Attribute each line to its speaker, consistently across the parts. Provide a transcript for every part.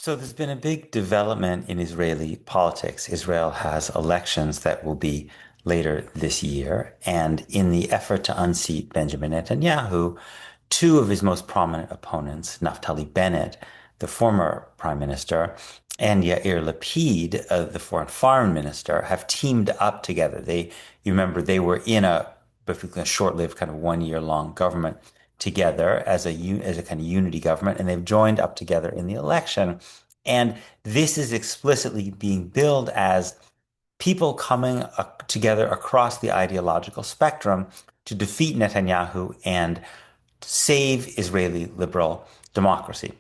Speaker 1: So there's been a big development in Israeli politics. Israel has elections that will be later this year. And in the effort to unseat Benjamin Netanyahu, two of his most prominent opponents, Naftali Bennett, the former prime minister, and Yair Lapid, the foreign minister, have teamed up together. You remember, they were in a short-lived kind of 1 year long government together as a kind of unity government, and they've joined up together in the election. And this is explicitly being billed as people coming together across the ideological spectrum to defeat Netanyahu and save Israeli liberal democracy.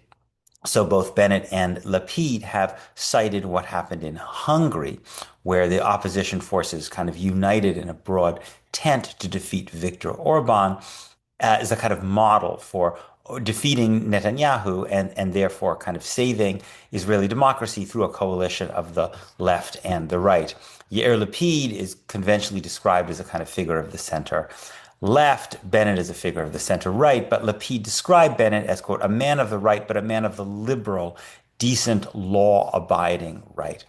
Speaker 1: So both Bennett and Lapid have cited what happened in Hungary, where the opposition forces kind of united in a broad tent to defeat Viktor Orban, as a kind of model for defeating Netanyahu and therefore kind of saving Israeli democracy through a coalition of the left and the right. Yair Lapid is conventionally described as a kind of figure of the center left, Bennett is a figure of the center right, but Lapid described Bennett as, quote, a man of the right, but a man of the liberal, decent, law-abiding right.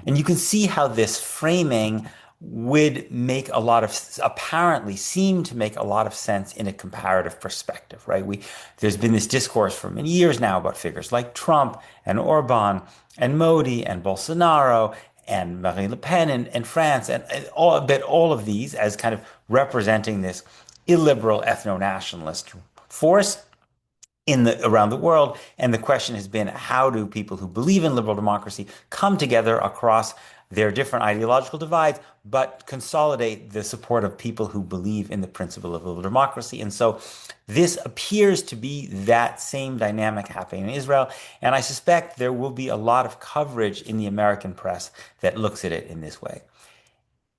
Speaker 1: And you can see how this framing would make a lot of, apparently seem to make a lot of sense in a comparative perspective, right? There's been this discourse for many years now about figures like Trump and Orban and Modi and Bolsonaro and Marine Le Pen in France, and all of these as kind of representing this illiberal ethno-nationalist force around the world. And the question has been, how do people who believe in liberal democracy come together across their different ideological divides, but consolidate the support of people who believe in the principle of liberal democracy? And so this appears to be that same dynamic happening in Israel. And I suspect there will be a lot of coverage in the American press that looks at it in this way.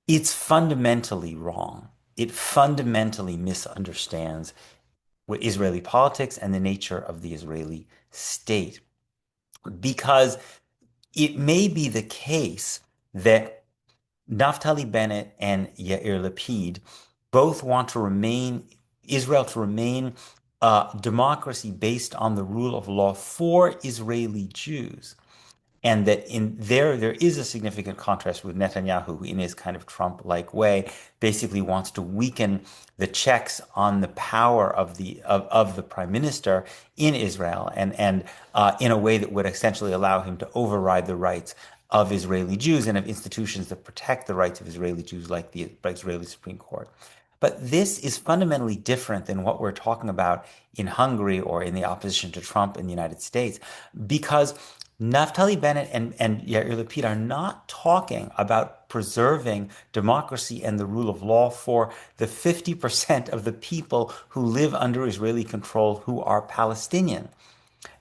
Speaker 1: It's fundamentally wrong. It fundamentally misunderstands what Israeli politics and the nature of the Israeli state. Because it may be the case that Naftali Bennett and Yair Lapid both want Israel to remain a democracy based on the rule of law for Israeli Jews. And that there is a significant contrast with Netanyahu, who in his kind of Trump-like way basically wants to weaken the checks on the power of the prime minister in Israel, and in a way that would essentially allow him to override the rights of Israeli Jews and of institutions that protect the rights of Israeli Jews, like the Israeli Supreme Court. But this is fundamentally different than what we're talking about in Hungary or in the opposition to Trump in the United States, because Naftali Bennett and Yair Lapid are not talking about preserving democracy and the rule of law for the 50% of the people who live under Israeli control who are Palestinian.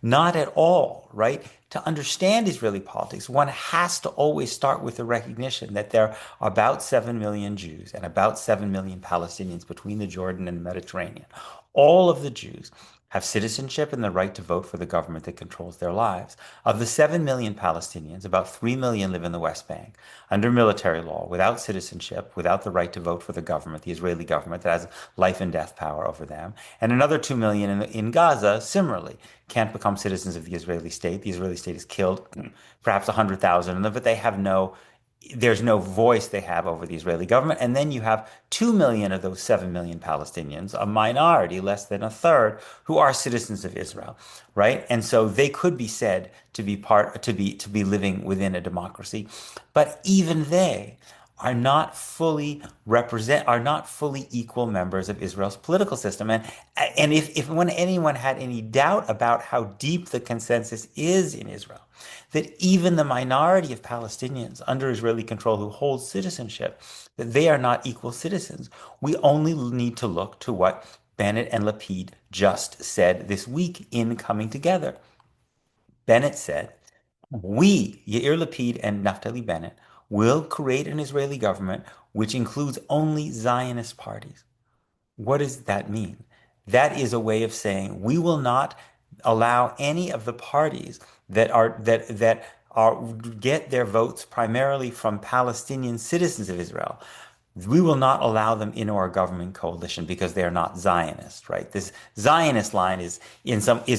Speaker 1: Not at all, right? To understand Israeli politics, one has to always start with the recognition that there are about 7 million Jews and about 7 million Palestinians between the Jordan and the Mediterranean. All of the Jews have citizenship and the right to vote for the government that controls their lives. Of the 7 million Palestinians, about 3 million live in the West Bank under military law, without citizenship, without the right to vote for the government, the Israeli government that has life and death power over them. And another 2 million in Gaza, similarly, can't become citizens of the Israeli state. The Israeli state has killed perhaps 100,000 of them, but there's no voice they have over the Israeli government. And then you have 2 million of those 7 million Palestinians, a minority, less than a third, who are citizens of Israel, right? And so they could be said to be living within a democracy. But even they are not fully equal members of Israel's political system. And if when anyone had any doubt about how deep the consensus is in Israel, that even the minority of Palestinians under Israeli control who hold citizenship, that they are not equal citizens, we only need to look to what Bennett and Lapid just said this week in coming together. Bennett said, we, Yair Lapid and Naftali Bennett, will create an Israeli government which includes only Zionist parties. What does that mean? That is a way of saying we will not allow any of the parties that are get their votes primarily from Palestinian citizens of Israel, we will not allow them into our government coalition because they are not Zionist, right? This Zionist line is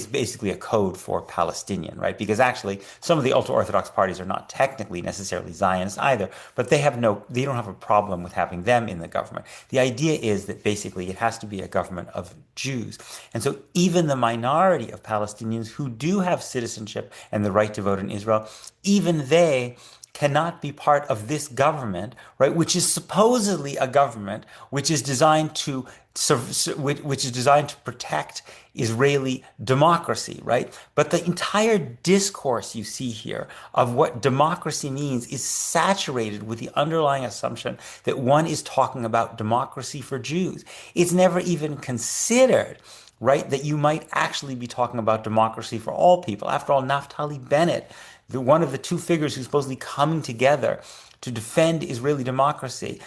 Speaker 1: basically a code for Palestinian, right? Because actually some of the ultra-Orthodox parties are not technically necessarily Zionist either, but they don't have a problem with having them in the government. The idea is that basically it has to be a government of Jews. And so even the minority of Palestinians who do have citizenship and the right to vote in Israel, even they cannot be part of this government, right? Which is supposedly a government which is designed to protect Israeli democracy, right? But the entire discourse you see here of what democracy means is saturated with the underlying assumption that one is talking about democracy for Jews. It's never even considered, right, that you might actually be talking about democracy for all people. After all, Naftali Bennett, one of the two figures who's supposedly coming together to defend Israeli democracy,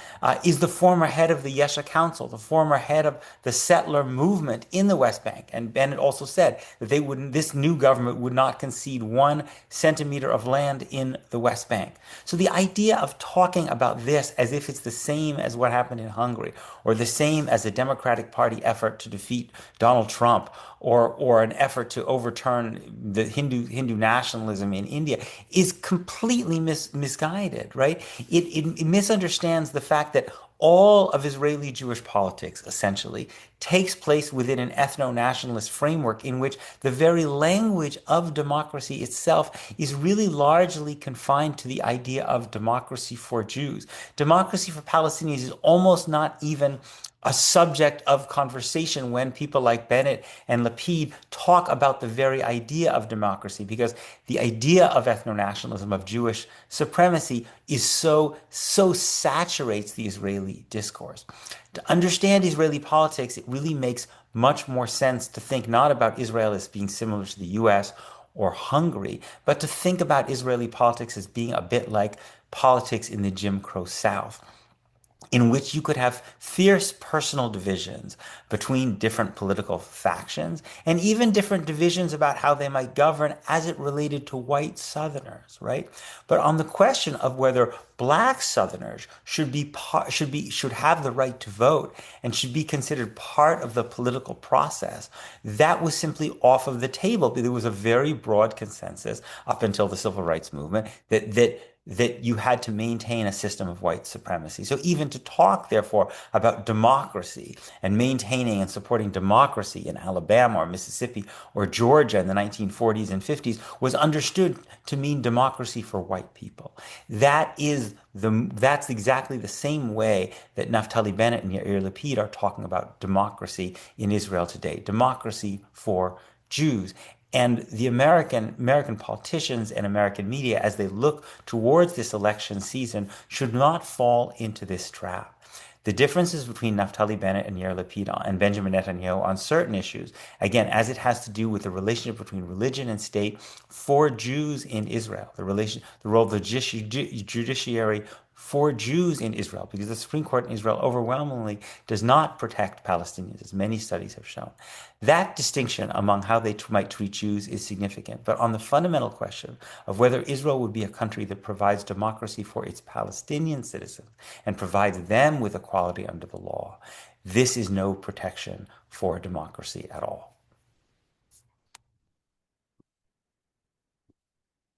Speaker 1: is the former head of the Yesha Council, the former head of the settler movement in the West Bank. And Bennett also said that this new government would not concede 1 centimeter of land in the West Bank. So the idea of talking about this as if it's the same as what happened in Hungary, or the same as a Democratic Party effort to defeat Donald Trump, or an effort to overturn the Hindu nationalism in India, is completely misguided, right? It misunderstands the fact that all of Israeli Jewish politics essentially takes place within an ethno-nationalist framework in which the very language of democracy itself is really largely confined to the idea of democracy for Jews. Democracy for Palestinians is almost not even a subject of conversation when people like Bennett and Lapid talk about the very idea of democracy, because the idea of ethno-nationalism, of Jewish supremacy, is so saturates the Israeli discourse. To understand Israeli politics, it really makes much more sense to think not about Israel as being similar to the US or Hungary, but to think about Israeli politics as being a bit like politics in the Jim Crow South, in which you could have fierce personal divisions between different political factions, and even different divisions about how they might govern as it related to white Southerners, right? But on the question of whether black Southerners should have the right to vote and should be considered part of the political process, that was simply off of the table. There was a very broad consensus up until the Civil Rights Movement that you had to maintain a system of white supremacy. So even to talk, therefore, about democracy and maintaining and supporting democracy in Alabama or Mississippi or Georgia in the 1940s and 50s was understood to mean democracy for white people. That's exactly the same way that Naftali Bennett and Yair Lapid are talking about democracy in Israel today. Democracy for Jews. And the American politicians and American media, as they look towards this election season, should not fall into this trap. The differences between Naftali Bennett and Yair Lapid and Benjamin Netanyahu on certain issues, again, as it has to do with the relationship between religion and state for Jews in Israel, the role of the judiciary for Jews in Israel, because the Supreme Court in Israel overwhelmingly does not protect Palestinians, as many studies have shown. That distinction among how they might treat Jews is significant. But on the fundamental question of whether Israel would be a country that provides democracy for its Palestinian citizens and provides them with equality under the law, this is no protection for democracy at all.